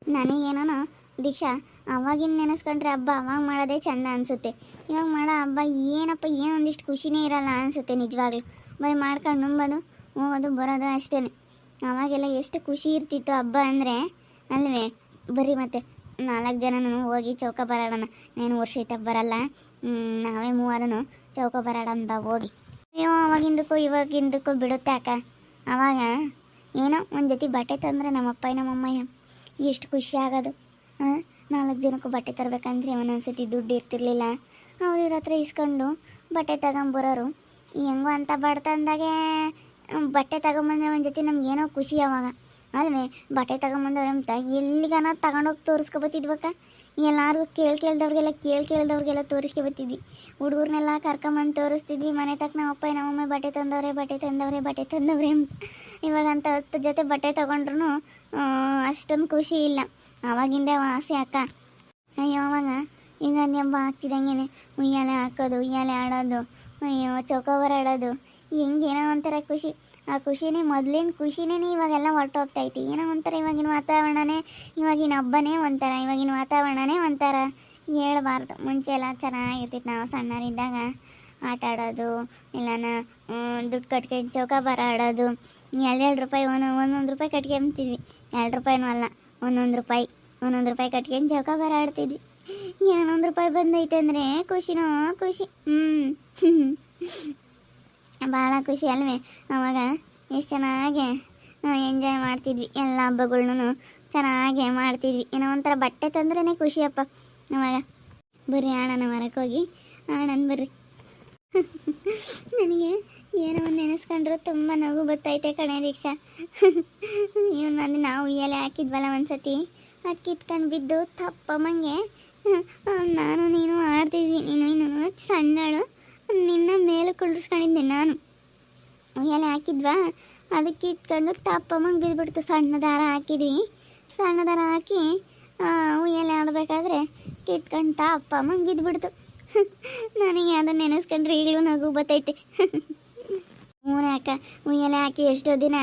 ನನಗೇನೋ ದೀಕ್ಷಾ, ಅವಾಗಿನ ನೆನೆಸ್ಕೊಂಡ್ರೆ ಹಬ್ಬ ಅವಾಗ ಮಾಡೋದೇ ಚಂದ ಅನಿಸುತ್ತೆ. ಇವಾಗ ಮಾಡೋ ಹಬ್ಬ ಏನಪ್ಪ, ಏನೊಂದಿಷ್ಟು ಖುಷಿನೇ ಇರಲ್ಲ ಅನಿಸುತ್ತೆ ನಿಜವಾಗ್ಲೂ. ಬರೀ ಮಾಡ್ಕೊಂಡು ನುಂಬೋದು ಹೋಗೋದು ಬರೋದು ಅಷ್ಟೇ. ಅವಾಗೆಲ್ಲ ಎಷ್ಟು ಖುಷಿ ಇರ್ತಿತ್ತು ಹಬ್ಬ ಅಂದರೆ ಅಲ್ವೇ. ಬರ್ರಿ ಮತ್ತೆ 4 ಜನನೂ ಹೋಗಿ ಚೌಕ ಬರಾಡೋಣ. ಏನು ವರ್ಷ ಬರಲ್ಲ, ನಾವೇ ಮೂವರೂ ಚೌಕ ಬರಾಡೋಣ ಬಾ ಹೋಗಿ. ಅಯ್ಯೋ ಅವಾಗಿಂದಕ್ಕೂ ಇವಾಗಿಂದಕ್ಕೂ ಬಿಡುತ್ತೆ ಅಕ್ಕ. ಆವಾಗ ಏನೋ ಒಂದು ಜೊತೆ ಬಟ್ಟೆ ತಂದರೆ ನಮ್ಮಪ್ಪ ನಮ್ಮಮ್ಮಯ್ಯ ಎಷ್ಟು ಖುಷಿ ಆಗೋದು. 4 ಜನಕ್ಕೂ ಬಟ್ಟೆ ತರಬೇಕಂದ್ರೆ ಒಂದೊಂದ್ಸತಿ ದುಡ್ಡು ಇರ್ತಿರ್ಲಿಲ್ಲ. ಅವ್ರ ಇವ್ರ ಹತ್ರ ಇಸ್ಕೊಂಡು ಬಟ್ಟೆ ತಗೊಂಬರೋರು. ಹೆಂಗೋ ಅಂತ ಬಡ್ತಂದಾಗೆ ಬಟ್ಟೆ ತಗೊಂಬಂದ್ರೆ ಒಂದು ಜೊತೆ ನಮ್ಗೇನೋ ಖುಷಿ ಅವಾಗ ಅಲ್ವೇ. ಬಟ್ಟೆ ತಗೊಂಬಂದವ್ರೆ ಅಂತ ಎಲ್ಲಿಗಾನ ತಗೊಂಡೋಗಿ ತೋರಿಸ್ಕೊಬತ್ತಿದ್ವಕ್ಕ. ಎಲ್ಲರಿಗೂ ಕೇಳ್ದವ್ರಿಗೆಲ್ಲ ತೋರಿಸ್ಕೊಬತ್ತಿದ್ವಿ. ಹುಡುಗರ್ನೆಲ್ಲ ಕರ್ಕೊಂಬಂದು ತೋರಿಸ್ತಿದ್ವಿ ಮನೆ ತಕ್ಕ. ನಮ್ಮಪ್ಪ ನಮ್ಮಮ್ಮ ಬಟ್ಟೆ ತಂದವ್ರೆ ಅಂತ. ಇವಾಗಂತ 10 ಜೊತೆ ಬಟ್ಟೆ ತೊಗೊಂಡ್ರು ಅಷ್ಟೊಂದು ಖುಷಿ ಇಲ್ಲ. ಆವಾಗಿಂದೇ ಆಸೆ ಅಕ್ಕ. ಅಯ್ಯೋ ಅವಾಗ ಈಗ ಹಬ್ಬ ಆಗ್ತಿದ್ದಂಗೆ ಉಯ್ಯಾಲೆ ಹಾಕೋದು, ಉಯ್ಯಾಲೆ ಆಡೋದು, ಅಯ್ಯೋ ಚೌಕೋಬಾರ ಆಡೋದು, ಹೆಂಗೇನೋ ಒಂಥರ ಖುಷಿ. ಆ ಖುಷಿನೇ ಮೊದಲಿನ ಖುಷಿನೇ ಇವಾಗೆಲ್ಲ ಹೊರ್ಟೋಗ್ತೈತಿ. ಏನೋ ಒಂಥರ ಇವಾಗಿನ ವಾತಾವರಣನೇ, ಇವಾಗಿನ ಹಬ್ಬನೇ ಒಂಥರ, ಇವಾಗಿನ ವಾತಾವರಣನೇ ಒಂಥರ ಹೇಳ್ಬಾರ್ದು. ಮುಂಚೆ ಎಲ್ಲ ಚೆನ್ನಾಗಿರ್ತಿತ್ತು. ನಾವು ಸಣ್ಣರಿದ್ದಾಗ ಆಟ ಆಡೋದು, ಇಲ್ಲನ ದುಡ್ಡು ಕಟ್ಕೊಂಡು ಚೌಕಾಬಾರ ಆಡೋದು. 2 ರೂಪಾಯಿ ಒಂದೊಂದು ರೂಪಾಯಿ ಕಟ್ಕೊಂತಿದ್ವಿ. 2 ರೂಪಾಯಿನೂ ಅಲ್ಲ, 1 ರೂಪಾಯಿ ಕಟ್ಕೊಂಡು ಚೌಕಾಬಾರ ಆಡ್ತಿದ್ವಿ. 1 ರೂಪಾಯಿ ಬಂದೈತೆ ಅಂದರೆ ಖುಷಿನೋ ಖುಷಿ. ಭಾಳ ಖುಷಿ ಅಲ್ವೇ. ಆವಾಗ ಎಷ್ಟು ಚೆನ್ನಾಗಿ ಎಂಜಾಯ್ ಮಾಡ್ತಿದ್ವಿ. ಎಲ್ಲ ಹಬ್ಬಗಳ್ನೂ ಚೆನ್ನಾಗೇ ಮಾಡ್ತಿದ್ವಿ. ಏನೋ ಒಂಥರ ಬಟ್ಟೆ ತಂದ್ರೇ ಖುಷಿಯಪ್ಪ ಅವಾಗ. ಬರ್ರಿ ಆಡೋಣ, ಹೊರಕ್ಕೆ ಹೋಗಿ ಆಡೋಣ ಬರ್ರಿ. ನನಗೆ ಏನೋ ಒಂದು ನೆನೆಸ್ಕೊಂಡ್ರು ತುಂಬ ನಗು ಬರ್ತೈತೆ ಕಣೆ ದೀಕ್ಷಾ. ಇವನು ನಾವು ಉಯ್ಯಾಲೆ ಹಾಕಿದ್ವಲ್ಲ ಒಂದ್ಸತಿ, ಅದು ಕಿತ್ಕೊಂಡು ಬಿದ್ದು ತಪ್ಪಮ್ಮಂಗೆ ನಾನು ನೀನು ಆಡ್ತಿದ್ವಿ. ನೀನು ಇನ್ನೂ ಸಣ್ಣಳು, ನಿನ್ನ ಮೇಲೆ ಕುಳ್ಳಿಸ್ಕೊಂಡಿದ್ದೆ ನಾನು. ಉಯ್ಯಾಲೆ ಹಾಕಿದ್ವಾ, ಅದಕ್ಕೆ ಕಿತ್ಕೊಂಡು ತಪ್ಪಮ್ಮಂಗೆ ಬಿದ್ದುಬಿಡ್ತು. ಸಣ್ಣ ದಾರ ಹಾಕಿದ್ವಿ, ಸಣ್ಣ ದಾರ ಹಾಕಿ ಉಯ್ಯಾಲೆ ಆಡಬೇಕಾದ್ರೆ ಕಿತ್ಕೊಂಡು ತಪ್ಪಮ್ಮಂಗೆ ಬಿದ್ದುಬಿಡ್ತು. ನನಗೆ ಅದನ್ನು ನೆನೆಸ್ಕೊಂಡ್ರೆ ಈಗಲೂ ನಗು ಬರ್ತೈತೆ. ಮೂರೇ ಅಕ್ಕ, ಉಯ್ಯಾಲೆ ಹಾಕಿ ಎಷ್ಟೋ ದಿನ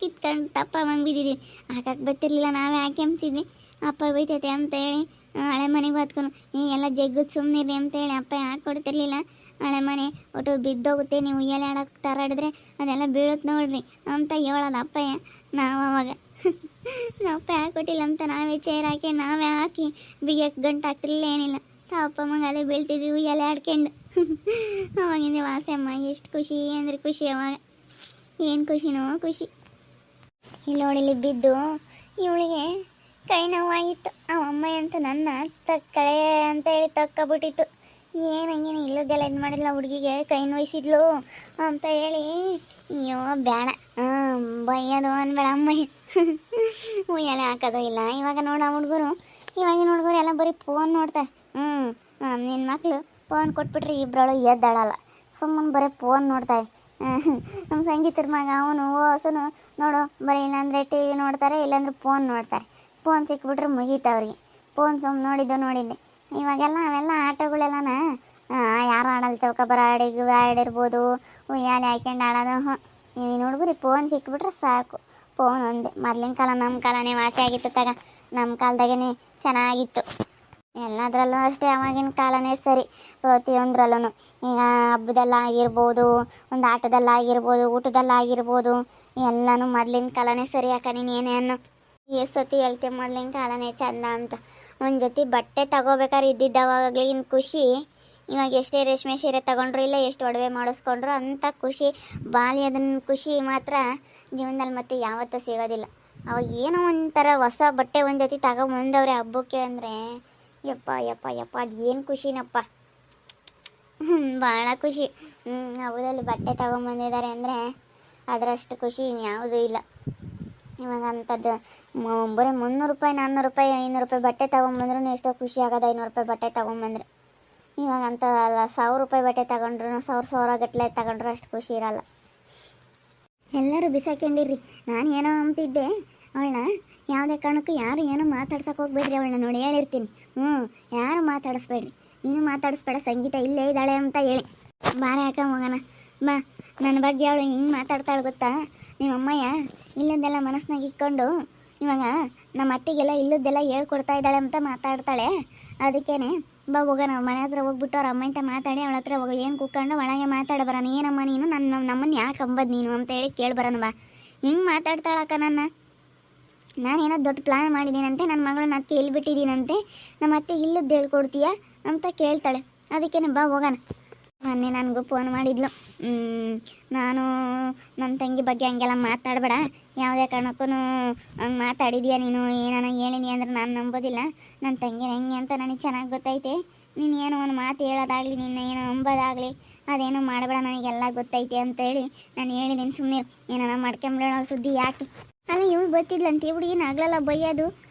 ಕಿತ್ಕೊಂಡು ತಪ್ಪಮ್ಮಂಗೆ ಬಿದ್ದಿದ್ವಿ. ಹಾಕಕ್ಕೆ ಬರ್ತಿರ್ಲಿಲ್ಲ, ನಾವೇ ಹಾಕ್ಯಂಬ್ತಿದ್ವಿ. ಅಪ್ಪ ಬೈತೈತೆ ಅಂತ ಹೇಳಿ ಹಳೆ ಮನೆಗೆ ಹೊತ್ಕೊಂಡು ಎಲ್ಲ ಜಗ್ಗದು ಸುಮ್ಮನಿರಿ ಅಂತೇಳಿ ಅಪ್ಪ ಹಾಕ್ಕೊಡ್ತಿರ್ಲಿಲ್ಲ. ಹಳೆ ಮನೆ ಒಟ್ಟು ಬಿದ್ದೋಗುತ್ತೆ, ನೀವು ಉಯ್ಯಾಲೆ ಆಡೋಕ್ಕೆ ತರಾಡಿದ್ರೆ ಅದೆಲ್ಲ ಬೀಳುತ್ತೆ ನೋಡ್ರಿ ಅಂತ ಹೇಳೋದು ಅಪ್ಪಯ್ಯ. ನಾವು ಅವಾಗ ಅಪ್ಪ ಹಾಕ್ಕೊಟ್ಟಿಲ್ಲ ಅಂತ ನಾವೇ ಚೇರ್ ಹಾಕಿ ನಾವೇ ಹಾಕಿ ಬಿಗಿಯಕ್ಕೆ ಗಂಟು ಹಾಕ್ತಿರ್ಲಿಲ್ಲ, ಏನಿಲ್ಲ. ಅಪ್ಪಮ್ಮಂಗೆ ಅದೇ ಬೀಳ್ತಿದ್ವಿ ಉಯ್ಯಾಲೆ ಆಡ್ಕೊಂಡು. ಅವಾಗಿಂದ ವಾಸೆ ಅಮ್ಮ ಎಷ್ಟು ಖುಷಿ ಅಂದರೆ ಖುಷಿ. ಅವಾಗ ಏನು ಖುಷಿನೋ ಖುಷಿ. ಇಲ್ಲಿ ನೋಡಿಲಿ ಬಿದ್ದು ಇವಳಿಗೆ ಕೈ ನೋವಾಗಿತ್ತು. ಅಮ್ಮ ಅಂತೂ ನನ್ನ ತಕ್ಕಳೆ ಅಂತ ಹೇಳಿ ತಕ್ಕೊಬಿಟ್ಟಿತ್ತು. ಏನಂಗೇನು ಇಲ್ಲದೆಲ್ಲ ಇದು ಮಾಡಿಲ್ಲ, ಹುಡುಗಿಗೆ ಕೈ ನೋಯಿಸಿದ್ಲು ಅಂತ ಹೇಳಿ. ಅಯ್ಯೋ ಬೇಡ ಬೈಯೋದು ಅನ್ಬೇಡ ಅಮ್ಮ. ಉಯ್ಯಾಲೆ ಹಾಕೋದು ಇಲ್ಲ. ಇವಾಗ ನೋಡ ಹುಡುಗರು, ಇವಾಗಿನ ಹುಡುಗರು ಎಲ್ಲ ಬರೀ ಫೋನ್ ನೋಡ್ತಾರೆ. ನಿನ್ನ ಮಕ್ಕಳು ಫೋನ್ ಕೊಟ್ಬಿಟ್ರೆ ಇಬ್ಬರಳು ಎದ್ದಾಳಲ್ಲ, ಸುಮ್ಮನೆ ಬರೀ ಫೋನ್ ನೋಡ್ತಾರೆ. ನಮ್ಮ ಸಂಗೀತರ ಮಗ ಅವನು ಹೊಸನು ನೋಡು ಬರೀ ಇಲ್ಲಾಂದರೆ ಟಿ ವಿ ನೋಡ್ತಾರೆ, ಇಲ್ಲಾಂದ್ರೆ ಫೋನ್ ನೋಡ್ತಾರೆ. ಫೋನ್ ಸಿಕ್ಬಿಟ್ರೆ ಮುಗೀತು ಅವ್ರಿಗೆ. ಫೋನ್ ನೋಡಿದ್ದೆ. ಇವಾಗೆಲ್ಲ ಅವೆಲ್ಲ ಆಟಗಳೆಲ್ಲನ ಯಾರು ಆಡಲ್ಲ. ಚೌಕಾಬಾರ ಆಡಿರ್ಬೋದು, ಉಯ್ಯಾಲೆ ಹಾಕ್ಯಂಡು ಆಡೋದು. ಈ ಹುಡುಗರು ಫೋನ್ ಸಿಕ್ಬಿಟ್ರೆ ಸಾಕು, ಫೋನ್ ಒಂದೇ. ಮೊದಲಿನ ಕಾಲ ನಮ್ಮ ಕಾಲನೇ ವಾಸಿ ಆಗಿತ್ತು ತಗ. ನಮ್ಮ ಕಾಲದಾಗೇ ಚೆನ್ನಾಗಿತ್ತು ಎಲ್ಲದರಲ್ಲೂ ಅಷ್ಟೇ. ಆವಾಗಿನ ಕಾಲನೇ ಸರಿ ಪ್ರತಿಯೊಂದರಲ್ಲೂ. ಈಗ ಹಬ್ಬದಲ್ಲಾಗಿರ್ಬೋದು, ಒಂದು ಆಟದಲ್ಲಾಗಿರ್ಬೋದು, ಊಟದಲ್ಲಾಗಿರ್ಬೋದು, ಎಲ್ಲನೂ ಮೊದಲಿನ ಕಾಲನೇ ಸರಿ. ಯಾಕೆ ನೀನು ಏನೇ ಅನ್ನೋ ಎಷ್ಟು ಸತಿ ಹೇಳ್ತೀವಿ ಮೊದಲಿನ ಕಾಲನೇ ಚಂದ ಅಂತ. ಒಂದು ಜೊತೆ ಬಟ್ಟೆ ತಗೋಬೇಕಾದ್ರೆ ಇದ್ದಿದ್ದವಾಗಲಿನ ಖುಷಿ ಇವಾಗ ಎಷ್ಟೇ ರೇಷ್ಮೆ ಸೀರೆ ತಗೊಂಡ್ರು ಇಲ್ಲ, ಎಷ್ಟು ಒಡವೆ ಮಾಡಿಸ್ಕೊಂಡ್ರು ಅಂಥ ಖುಷಿ, ಬಾಲ್ಯದ ಖುಷಿ ಮಾತ್ರ ಜೀವನದಲ್ಲಿ ಮತ್ತೆ ಯಾವತ್ತೂ ಸಿಗೋದಿಲ್ಲ. ಅವಾಗ ಏನೋ ಒಂಥರ ಹೊಸ ಬಟ್ಟೆ ಒಂದು ಜೊತೆ ತಗೊಂಬಂದವ್ರೆ ಹಬ್ಬಕ್ಕೆ ಅಂದರೆ ಯಪ್ಪ ಯಪ್ಪ ಯಪ್ಪ ಅದು ಏನು ಖುಷಿನಪ್ಪ. ಭಾಳ ಖುಷಿ. ಹಬ್ಬದಲ್ಲಿ ಬಟ್ಟೆ ತಗೊಂಬಂದಿದ್ದಾರೆ ಅಂದರೆ ಅದರಷ್ಟು ಖುಷಿ ಇನ್ಯಾವುದೂ ಇಲ್ಲ. ಇವಾಗ ಅಂಥದ್ದು ಬರೀ 300 ರೂಪಾಯಿ 400 ರೂಪಾಯಿ 500 ರೂಪಾಯಿ ಬಟ್ಟೆ ತೊಗೊಂಬಂದ್ರೂ ಎಷ್ಟೋ ಖುಷಿ ಆಗೋದು. 500 ರೂಪಾಯಿ ಬಟ್ಟೆ ತೊಗೊಂಬಂದ್ರೆ ಇವಾಗ ಅಂತ ಅಲ್ಲ. 1000 ರೂಪಾಯಿ ಬಟ್ಟೆ ತಗೊಂಡ್ರು 1000 ಗಟ್ಟಲೆ ತಗೊಂಡ್ರು ಅಷ್ಟು ಖುಷಿ ಇರಲ್ಲ. ಎಲ್ಲರೂ ಬಿಸಾಕೊಂಡಿರ್ರಿ. ನಾನು ಏನೋ ಅಂತಿದ್ದೆ ಅವಳನ್ನ, ಯಾವುದೇ ಕಾರಣಕ್ಕೂ ಯಾರು ಏನೋ ಮಾತಾಡ್ಸೋಕೆ ಹೋಗ್ಬೇಡ್ರಿ ಅವಳನ್ನ. ನೋಡಿ ಹೇಳಿರ್ತೀನಿ, ಯಾರು ಮಾತಾಡಿಸ್ಬೇಡ್ರಿ. ನೀನು ಮಾತಾಡಿಸ್ಬೇಡ, ಸಂಗೀತ ಇಲ್ಲೇ ಇದ್ದಾಳೆ ಅಂತ ಹೇಳಿ. ಬಾರೆ ಹಾಕ ಹೋಗೋಣ ಬಾ. ನನ್ನ ಬಗ್ಗೆ ಅವಳು ಹಿಂಗೆ ಮಾತಾಡ್ತಾಳೆ ಗೊತ್ತಾ? ನಿಮ್ಮ ಅಮ್ಮಯ್ಯ ಇಲ್ಲದೆಲ್ಲ ಮನಸ್ಸಿನಾಗ ಇಟ್ಕೊಂಡು ಇವಾಗ ನಮ್ಮ ಅತ್ತಿಗೆಲ್ಲ ಇಲ್ಲದ್ದೆಲ್ಲ ಹೇಳ್ಕೊಡ್ತಾ ಇದ್ದಾಳೆ ಅಂತ ಮಾತಾಡ್ತಾಳೆ. ಅದಕ್ಕೇನೆ ಬಾ ಹೋಗೋಣ ಅವ್ರ ಮನೆ ಹತ್ರ ಹೋಗ್ಬಿಟ್ಟು ಅವ್ರ ಅಮ್ಮ ಅಂತ ಮಾತಾಡಿ ಅವಳ ಹತ್ರ ಹೋಗೋ ಏನು ಕೂತ್ಕೊಂಡು ಒಳಗೆ ಮಾತಾಡ ಬರೋಣ. ಏನಮ್ಮ ನೀನು ನಮ್ಮನ್ನು ಯಾಕೆ ಅಂಬದು ನೀನು ಅಂತ ಹೇಳಿ ಕೇಳ್ಬರೋಣ ಬಾ. ಹಿಂಗೆ ಮಾತಾಡ್ತಾಳಕ್ಕ ನಾನೇನೋ ದೊಡ್ಡ ಪ್ಲ್ಯಾನ್ ಮಾಡಿದ್ದೀನಂತೆ, ನನ್ನ ಮಗಳನ್ನ ಅದಕ್ಕೆ ಎಲ್ಲಿ ಬಿಟ್ಟಿದ್ದೀನಂತೆ, ನಮ್ಮ ಅತ್ತೆಗೆ ಇಲ್ಲದ್ದು ಹೇಳ್ಕೊಡ್ತೀಯಾ ಅಂತ ಕೇಳ್ತಾಳೆ. ಅದಕ್ಕೇನೆ ಬಾ ಹೋಗೋಣ. ಮೊನ್ನೆ ನನಗೂ ಫೋನ್ ಮಾಡಿದ್ಲು, ನಾನು ನನ್ನ ತಂಗಿ ಬಗ್ಗೆ ಹಂಗೆಲ್ಲ ಮಾತಾಡಬೇಡ, ಯಾವುದೇ ಕಾರಣಕ್ಕೂ ಹಂಗೆ ಮಾತಾಡಿದ್ಯಾ ನೀನು ಏನಾನ ಹೇಳಿದ್ಯಾ ಅಂದ್ರೆ ನಾನು ನಂಬೋದಿಲ್ಲ. ನನ್ನ ತಂಗಿ ಹೆಂಗೆ ಅಂತ ನನಗೆ ಚೆನ್ನಾಗಿ ಗೊತ್ತೈತೆ. ನೀನು ಏನೋ ಒಂದು ಮಾತು ಹೇಳೋದಾಗಲಿ ನಿನ್ನ ಏನೋ ಅಂಬೋದಾಗಲಿ ಅದೇನೋ ಮಾಡಬೇಡ, ನನಗೆಲ್ಲ ಗೊತ್ತೈತೆ ಅಂತೇಳಿ ನಾನು ಹೇಳಿದ್ದೀನಿ. ಸುಮ್ಮನೆ ಏನಾನ ಮಾಡ್ಕೊಂಬಿಡೋಣ ಸುದ್ದಿ ಯಾಕೆ. ಅಲ್ಲ ಇವಳು ಗೊತ್ತಿದ್ಲಂತ ಈ ಹುಡುಗಿನ ಆಗ್ಲೆಲ್ಲ ಬೈಯೋದು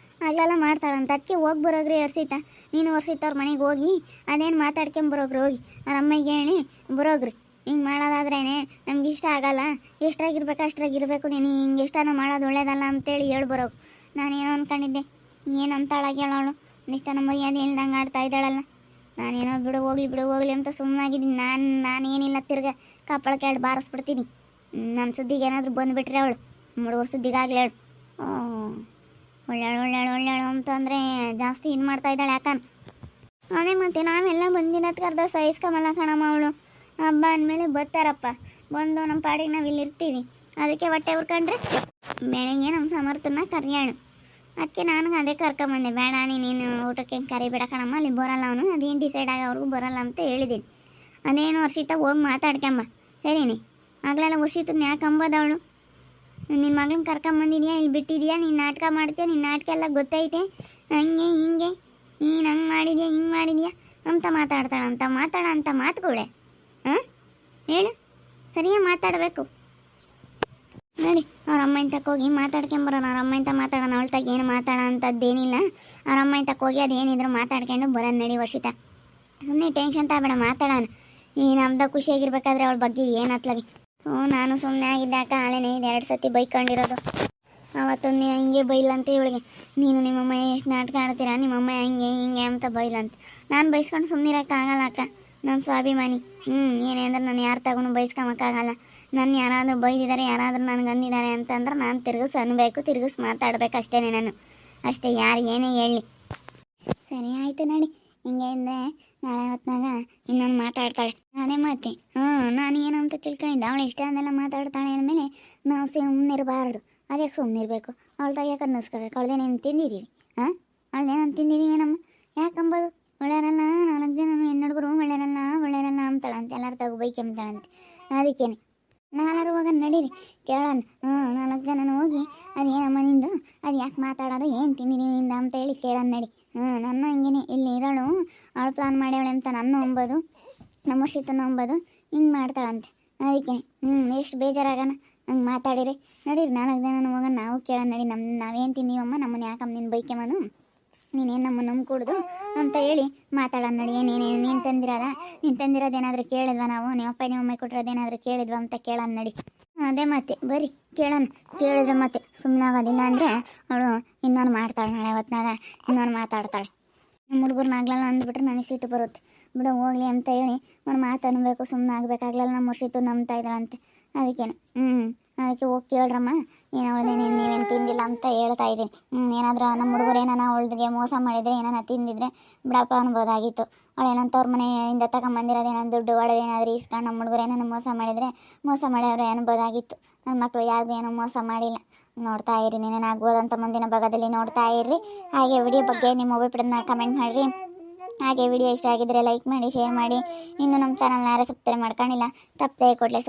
ಆಗ್ಲೆಲ್ಲ ಮಾಡ್ತಾಳಂತ. ಅದಕ್ಕೆ ಹೋಗಿ ಬರೋಗ್ರಿ ಹರ್ಷಿತಾ, ನೀನು ಹರ್ಷಿತಾ ಅವ್ರ ಮನೆಗೆ ಹೋಗಿ ಅದೇನು ಮಾತಾಡ್ಕೊಂಬರೋಗ್ರಿ, ಹೋಗಿ ಅವ್ರ ಅಮ್ಮಗೆ ಹೇಳಿ ಬರೋಗ್ರಿ. ಹಿಂಗೆ ಮಾಡೋದಾದ್ರೇ ನಮ್ಗೆ ಇಷ್ಟ ಆಗಲ್ಲ, ಎಷ್ಟ್ರಾಗಿರ್ಬೇಕು ಅಷ್ಟ್ರಾಗಿರ್ಬೇಕು, ನೀನು ಹಿಂಗೆ ಇಷ್ಟನ ಮಾಡೋದು ಒಳ್ಳೇದಲ್ಲ ಅಂತೇಳಿ ಹೇಳ್ಬರೋಗು. ನಾನೇನೋ ಅಂದ್ಕೊಂಡಿದ್ದೆ, ಏನು ಅಂತಾಳಾಗಿ ಹೇಳೋಳು ಇಷ್ಟನ ಮರ್ಯಾದೆ ಇಲ್ದಂಗೆ ಆಡ್ತಾ ಇದ್ದಾಳಲ್ಲ. ನಾನೇನೋ ಬಿಡು ಹೋಗ್ಲಿ ಅಂತ ಸುಮ್ಮನಾಗಿದ್ದೀನಿ. ನಾನೇನಿಲ್ಲ ತಿರ್ಗ ಕಾಪಳ ಕೇಳಿ ಬಾರಿಸ್ಬಿಡ್ತೀನಿ. ನನ್ನ ಸುದ್ದಿಗೆ ಏನಾದರೂ ಬಂದುಬಿಟ್ರೆ ಅವಳು ಹುಡುಗರ ಸುದ್ದಿಗಾಗಲಿ ಹೇಳು. ಒಳ್ಳೆಳು ಅಂತಂದರೆ ಜಾಸ್ತಿ ಇದು ಮಾಡ್ತಾ ಇದ್ದಾಳೆ ಯಾಕನ್. ಅದೇ ಮತ್ತೆ ನಾವೆಲ್ಲ ಬಂದಿರೋದು ಕರ್ದ ಸಹಿಸ್ಕೊಂಬಲ್ಲ ಕಣಮ್ಮ. ಅವಳು ಹಬ್ಬ ಅಂದಮೇಲೆ ಬರ್ತಾರಪ್ಪ, ಬಂದು ನಮ್ಮ ಪಾಡಿಗೆ ನಾವು ಇಲ್ಲಿ ಇರ್ತೀವಿ. ಅದಕ್ಕೆ ಹೊಟ್ಟೆ ಉರ್ಕೊಂಡ್ರೆ ಬೆಳಗ್ಗೆ ನಮ್ಮ ಸಮರ್ಥನ ಕರಿಯಾಳು. ಅದಕ್ಕೆ ನನಗೆ ಅದೇ ಕರ್ಕೊಂಬಂದೆ. ಬೇಡ ನೀನು ಊಟಕ್ಕೆ ಕರಿಬೇಡ ಕಣಮ್ಮ, ಅಲ್ಲಿ ಬರೋಲ್ಲ ಅವನು, ಅದೇನು ಡಿಸೈಡ್ ಆಗಿ ಅವ್ರಿಗೂ ಬರೋಲ್ಲ ಅಂತ ಹೇಳಿದ್ದೀನಿ. ಅದೇನು ವರ್ಷಿತ ಹೋಗಿ ಮಾತಾಡ್ಕೊಂಬ ಸರಿನಿ. ಆಗಲೆಲ್ಲ ವರ್ಷಿತನ ಯಾಕೆ ಅಂಬೋದು ಅವಳು. ನಿನ್ನ ಮಗಳನ್ನ ಕರ್ಕೊಂಬಂದಿದ್ಯಾ, ಇಲ್ಲಿ ಬಿಟ್ಟಿದ್ಯಾ, ನೀನು ನಾಟಕ ಮಾಡ್ತೀಯ, ನಿನ್ನ ನಾಟಕ ಎಲ್ಲ ಗೊತ್ತೈತೆ, ಹಂಗೆ ಹಿಂಗೆ ನೀನು ಹಂಗೆ ಮಾಡಿದ್ಯಾ ಹಿಂಗೆ ಮಾಡಿದ್ಯಾ ಅಂತ ಮಾತಾಡ ಅಂತ ಮಾತುಗಳೇ. ಹಾಂ ಹೇಳು, ಸರಿಯಾಗಿ ಮಾತಾಡಬೇಕು. ನೋಡಿ ಅವ್ರ ಅಮ್ಮನ ತಕ್ಕ ಹೋಗಿ ಮಾತಾಡ್ಕೊಂಬರೋಣ. ಅವ್ರ ಅಮ್ಮನ ತ ಮಾತಾಡೋಣ, ಅವಳ ತಗ ಏನು ಮಾತಾಡೋ ಅಂಥದ್ದೇನಿಲ್ಲ. ಅವ್ರ ಅಮ್ಮನ ತಕ್ಕ ಹೋಗಿ ಅದೇನಿದ್ರು ಮಾತಾಡ್ಕೊಂಡು ಬರೋಣ ನಡಿ ವರ್ಷಿತ. ಸುಮ್ಮನೆ ಟೆನ್ಷನ್ ತಗೋಬೇಡ, ಮಾತಾಡೋಣ. ಈ ನಮ್ದು ಖುಷಿಯಾಗಿರ್ಬೇಕಾದ್ರೆ ಅವಳ ಬಗ್ಗೆ ಏನು ಹತ್ಲಾಗಿ. ನಾನು ಸುಮ್ಮನೆ ಆಗಿದ್ದಾಗ ಹಾಳೇನೆ 2 ಸತಿ ಬೈಕೊಂಡಿರೋದು. ಅವತ್ತೊಂದು ದಿನ ಹಿಂಗೆ ಬೈಲಂತೆ ಇವಳಿಗೆ, ನೀನು ನಿಮ್ಮಮ್ಮ ಎಷ್ಟು ನಾಟಕ ಆಡ್ತೀರಾ, ನಿಮ್ಮಮ್ಮ ಹಂಗೆ ಹಿಂಗೆ ಅಂತ ಬೈಲಂತ. ನಾನು ಬೈಸ್ಕೊಂಡು ಸುಮ್ಮನಿರೋಕ್ಕಾಗಲ್ಲ ಅಕ್ಕ, ನನ್ನ ಸ್ವಾಭಿಮಾನಿ. ಏನೇ ಅಂದ್ರೆ ನಾನು ಯಾರು ತಗೊಂಡು ಬೈಸ್ಕೊಳಕ್ಕಾಗಲ್ಲ. ನನ್ನ ಯಾರಾದರೂ ಬೈದಿದ್ದಾರೆ, ಯಾರಾದರೂ ನನಗೆ ಅಂದಿದ್ದಾರೆ ಅಂತಂದ್ರೆ ನಾನು ತಿರುಗಿಸ್ ಮಾತಾಡ್ಬೇಕು ಅಷ್ಟೇ ನಾನು. ಅಷ್ಟೇ, ಯಾರು ಏನೇ ಹೇಳಿ. ಸರಿ ಆಯಿತು ನೋಡಿ. ಹಿಂಗೆ ಅಂದರೆ ನಾಳೆ ಹೊತ್ತಿನಾಗ ಇನ್ನೊಂದು ಮಾತಾಡ್ತಾಳೆ. ಅದೇ ಮತ್ತೆ ನಾನು ಏನು ಅಂತ ತಿಳ್ಕೊಂಡಿದ್ದೆ, ಅವಳು ಇಷ್ಟ ಅಂದೆಲ್ಲ ಮಾತಾಡ್ತಾಳೆ ಅಂದಮೇಲೆ ನಾವು ಸುಮ್ಮನಿರಬಾರ್ದು. ಅದಕ್ಕೆ ಸುಮ್ಮನಿರಬೇಕು. ಅವಳು ತೆಗಿಯೋಕೆ ಅನ್ನಿಸ್ಕೋಬೇಕು. ಅವಳದೇನೇನು ತಿಂದಿದ್ದೀವಿ, ಅವಳದೇನೇನು ತಿಂದಿದ್ದೀವಿ ನಮ್ಮ ಯಾಕಂಬೋದು. ಒಳ್ಳೆಯರಲ್ಲ 4 ಜನ ಹೆಣ್ಣುಡುಗರು ಒಳ್ಳೆಯರಲ್ಲ ಅಂತಾಳಂತೆ, ಎಲ್ಲರ ತಗೋ ಬೈಕೆಂಬ್ತಾಳಂತೆ. ಅದಕ್ಕೇನೆ ನಾಲ್ವರು ಹೋಗ ನಡೀರಿ ಕೇಳೋಣ. 4 ಜನ ಹೋಗಿ ಅದೇನಮ್ಮ ನಿಂದು, ಅದು ಯಾಕೆ ಮಾತಾಡೋದು, ಏನು ತಿಂದಿದ್ದೀವಿ ಇಂದ ಅಂತೇಳಿ ಕೇಳೋಣ ನಡಿ. ನನ್ನ ಹಂಗೇನೆ ಇಲ್ಲಿ ಇರೋಳು, ಅವಳು ಪ್ಲಾನ್ ಮಾಡ್ಯಾವಳೆ ಅಂತ ನನ್ನ ಅಂಬೋದು, ನಮ್ಮ ವರ್ಷಿತನ ಅಂಬೋದು ಹಿಂಗೆ ಮಾಡ್ತಾಳಂತೆ. ಅದಕ್ಕೆ ಎಷ್ಟು ಬೇಜಾರಾಗಣ ಹಂಗೆ ಮಾತಾಡಿರಿ. ನಡೀರಿ 4 ಜನ ಹೋಗೋಣ, ನಾವು ಕೇಳೋಣ ನಡಿ. ನಾವೇನು ತಿಂದೀವಮ್ಮ, ನಮ್ಮನ್ನು ಯಾಕಮ್ಮ ನಿನ್ನ ಬೈಕೆಮ್ಮನು, ನೀನೇನು ನಮ್ಮನ್ನು ನಂಬ್ಕೊಡ್ದು ಅಂತ ಹೇಳಿ ಮಾತಾಡೋಣ ನಡಿ. ನೀನು ತಂದಿರೋದೇನಾದರೂ ಕೇಳಿದ್ವಾ ನಾವು, ನಿಮ್ಮಮ್ಮ ಕೊಟ್ಟಿರೋದೇನಾದರೂ ಕೇಳಿದ್ವಾ ಅಂತ ಕೇಳೋಣ ನಡಿ. ಅದೇ ಮತ್ತೆ ಬರ್ರಿ ಕೇಳೋಣ. ಕೇಳಿದ್ರೆ ಮತ್ತೆ ಸುಮ್ಮನಾಗೋದಿಲ್ಲ ಅಂದರೆ ಅವಳು ಇನ್ನೊಂದು ಮಾಡ್ತಾಳೆ. ನಾಳೆ ಹೊತ್ತಿನಾಗ ಇನ್ನೊಂದು ಮಾತಾಡ್ತಾಳೆ. ನಮ್ಮ ಹುಡುಗರ್ನಾಗ್ಲಲ್ಲ ಅಂದ್ಬಿಟ್ರೆ ನನಗೆ ಸಿಟ್ಟು ಬರುತ್ತೆ. ಬಿಡು ಹೋಗ್ಲಿ ಅಂತ ಹೇಳಿ ಒಂದು ಮಾತು ಅನ್ಬೇಕು, ಸುಮ್ಮನೆ ಆಗಬೇಕಾಗ್ಲಲ್ಲ. ನಮ್ಮ ವರ್ಷಿತ್ತು ನಂಬ್ತಾ ಇದ್ದಾಳಂತೆ. ಅದಕ್ಕೇನೆ ಅದಕ್ಕೆ ಹೋಗಿ ಕೇಳ್ರಮ್ಮ, ಏನು ಅವಳದೇನೇನು ನೀವೇನು ತಿಂದಿಲ್ಲ ಅಂತ ಹೇಳ್ತಾ ಇದ್ದೀನಿ. ಏನಾದರೂ ನಮ್ಮ ಹುಡುಗರು ಏನಾನ ಅವಳಿಗೆ ಮೋಸ ಮಾಡಿದರೆ, ಏನಾನ ತಿಂದಿದ್ರೆ ಬಿಡಪ್ಪ ಅನ್ಬೋದಾಗಿತ್ತು. ಅವಳು ಏನಂತ ಅವ್ರ ಮನೆಯಿಂದ ತಗೊಂಬಂದಿರೋದು ಏನಾದ್ರು ದುಡ್ಡು ಒಡವೆ ಏನಾದರೂ ಇಸ್ಕೊಂಡು ನಮ್ಮ ಹುಡುಗರು ಏನಾನ ಮೋಸ ಮಾಡಿದರೆ ಮೋಸ ಮಾಡೋರು ಅನ್ಬೋದಾಗಿತ್ತು. ನನ್ನ ಮಕ್ಕಳು ಯಾರಿಗೂ ಏನೋ ಮೋಸ ಮಾಡಿಲ್ಲ. ನೋಡ್ತಾ ಇರಿ, ನೀನೇನಾಗ್ಬೋದಂತ ಮುಂದಿನ ಭಾಗದಲ್ಲಿ ನೋಡ್ತಾ ಇರ್ರಿ. ಹಾಗೆ ವಿಡಿಯೋ ಬಗ್ಗೆ ನಿಮ್ಮ ಅಭಿಪ್ರಾಯನ ಕಮೆಂಟ್ ಮಾಡಿರಿ. ಹಾಗೆ ವಿಡಿಯೋ ಇಷ್ಟ ಆಗಿದ್ದರೆ ಲೈಕ್ ಮಾಡಿ, ಶೇರ್ ಮಾಡಿ. ಇನ್ನು ನಮ್ಮ ಚಾನಲ್ನ ಯಾರು ಸಬ್ಸ್ಕ್ರೈಬ್ ಮಾಡ್ಕೊಂಡಿಲ್ಲ ತಪ್ಪದೆ ಕೊಡಲೇ